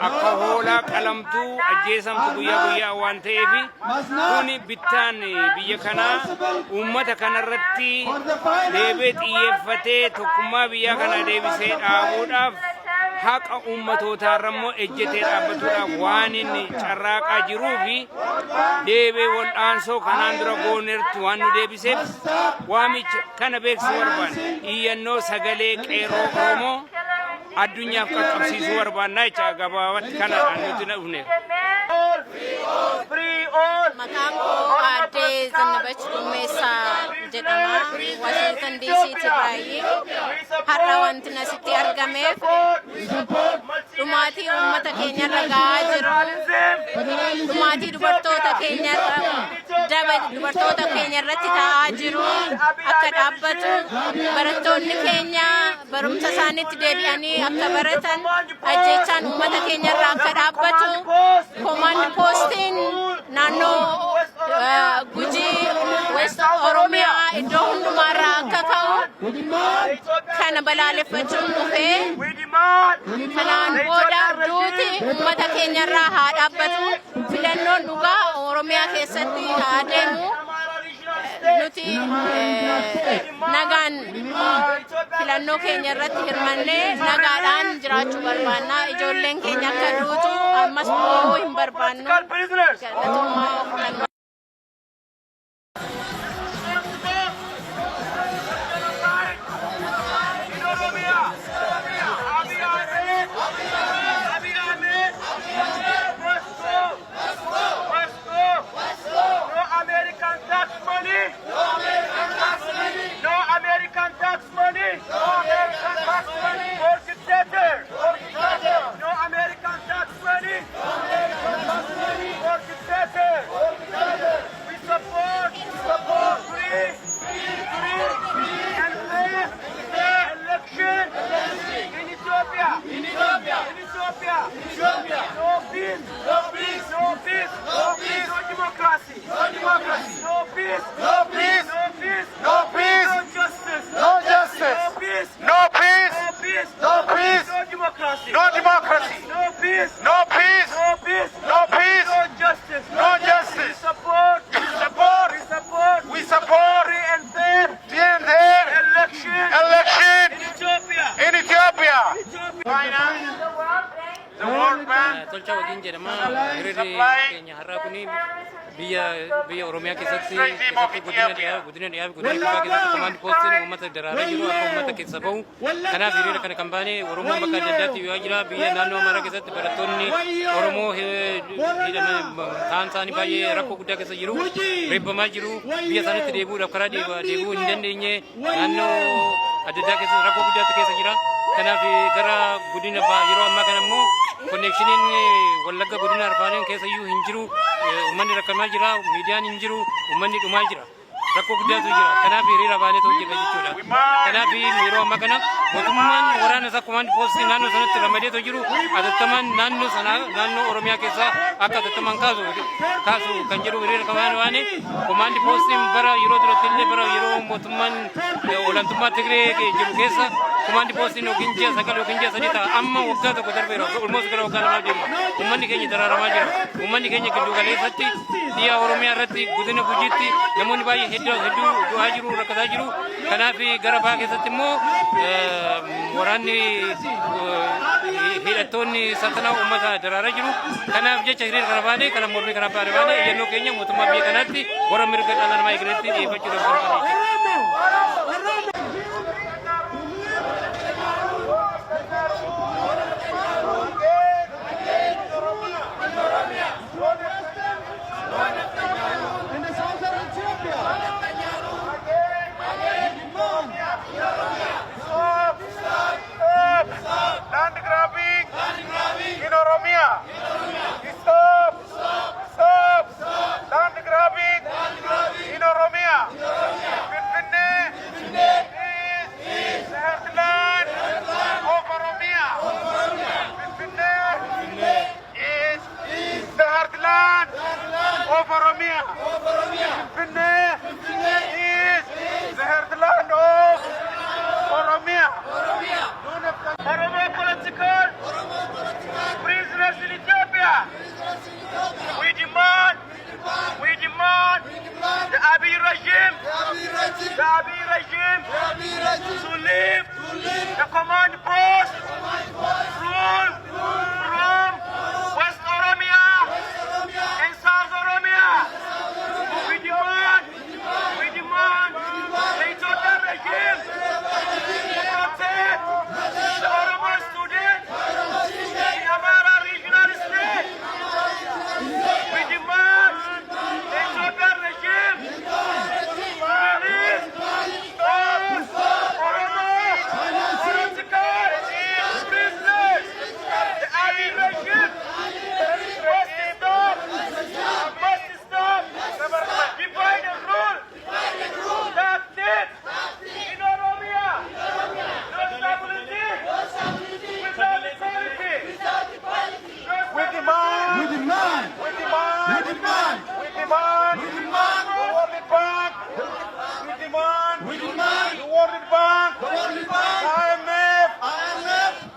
akka hoolaa qalamtuu ajjeesamtu guyyaa guyyaa waan ta'eef kuni bittaan biyya kanaa uummata kanarratti deebee xiyyeeffatee tokkummaa biyya kanaa deebisee dhaabuudhaaf haqa ummatootaarra immoo ejjetee dhaabbatuudhaaf waan inni carraaqaa jiruu fi deebee wal'aansoo kanaan dura goonertu waan nu deebiseef waamicha kana beeksisuu barbaanna. Iyyannoo sagalee qeerroo Oromoo addunyaaf qaqqabsiisuu barbaannaa jecha gabaabatti kanadhaan nuti dhufneef. Maqaan koo Aadde Zannabach Gummeessaa jedhama. Washington DC tiraayi. Har'a wanti asitti argameef dhumaatii uummata keenyarra gahaa jiru, dhumaatii dubartoota keenyarratti ta'aa jiru akka dhaabbatu, barattoonni keenya barumsa isaaniitti deebi'anii akka baratan, ajjeechaan uummata keenyarra akka dhaabbatu, command postiin naannoo Gujii West Oromiyaa iddoo hundumaarraa akka ka'u kana balaaleffachuun dhufee kanaan booda duuti uummata keenyarraa haa dhaabbatu, filannoon dhugaa Oromiyaa keessatti haa deemu. Nuti nagaan filannoo keenya irratti hirmannee nagaadhaan jiraachuu barbaanna. Ijoolleen keenya akka duutu ammas hin barbaannu. Tolcha wajjin jedhama. Hiriirri keenya har'aa kuni biyya Oromiyaa keessatti guddina dhiyaa fi guddina kibbaa keessatti command postiin uummata daraaraa jiru akka uummata keessa bahu. Kanaaf hiriira kana kan baane Oromoon bakka adda addaatti yoo jira biyya naannoo Amaaraa keessatti barattoonni Oromoo ta'an isaanii baay'ee rakkoo guddaa keessa jiru, reebbamaa jiru, biyya isaaniitti deebi'uudhaaf karaa deebi'uu hin dandeenye naannoo adda addaa keessa rakkoo guddaatti keessa jira. Kanaaf gara guddina yeroo ammaa kana immoo konneekshiniin Wallagga guddina Arfaanen keessa iyyuu hin jiru, uummanni rakkamaa jira, miidiyaan hin jiru, uummanni dhumaa jira. Rakkoo guddaatu jira. Kanaaf hiriira baanee ta'uu jira jechuudha. Kanaaf yeroo ammaa kana mootummaan waraana isaa command postii naannoo sanatti ramadee ta'uu jiru atattamaan naannoo sanaa naannoo Oromiyaa keessaa akka atattamaan kaasu kan jedhu hiriira kamaan waane command postiin bara yeroo duratti illee bara yeroo mootummaan olaantummaa Tigree jiru keessa command postiin yookiin ji'a sagal yookiin ji'a sadii ta'a amma waggaa tokko darbeera ulmoos gara waggaa lamaaf deema. Uummanni keenya daraaramaa jira. Uummanni keenya giddu galeessatti biyya Oromiyaa irratti guddina Gujiitti namoonni baay'ee hedduu du'aa jiru, rakkataa jiru. Kanaaf gara bahaa keessatti immoo waraanni hidhattoonni satanaa uummata daraaraa jiru. Kanaaf jecha hiriira kana baanee kana mormii kana baanee iyyannoo keenya mootummaa biyya kanaatti warra mirga dhala namaa eegaletti dhiyeeffachuudhaaf barbaanna.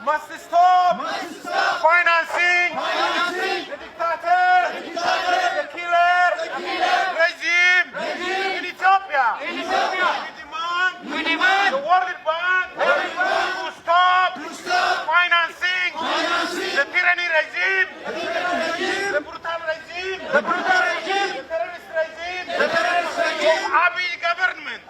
must stop financing the dictator, the killer regime in Ethiopia. We demand the World Bank to stop financing the tyranny regime, the brutal regime, the terrorist regime of Abiy government.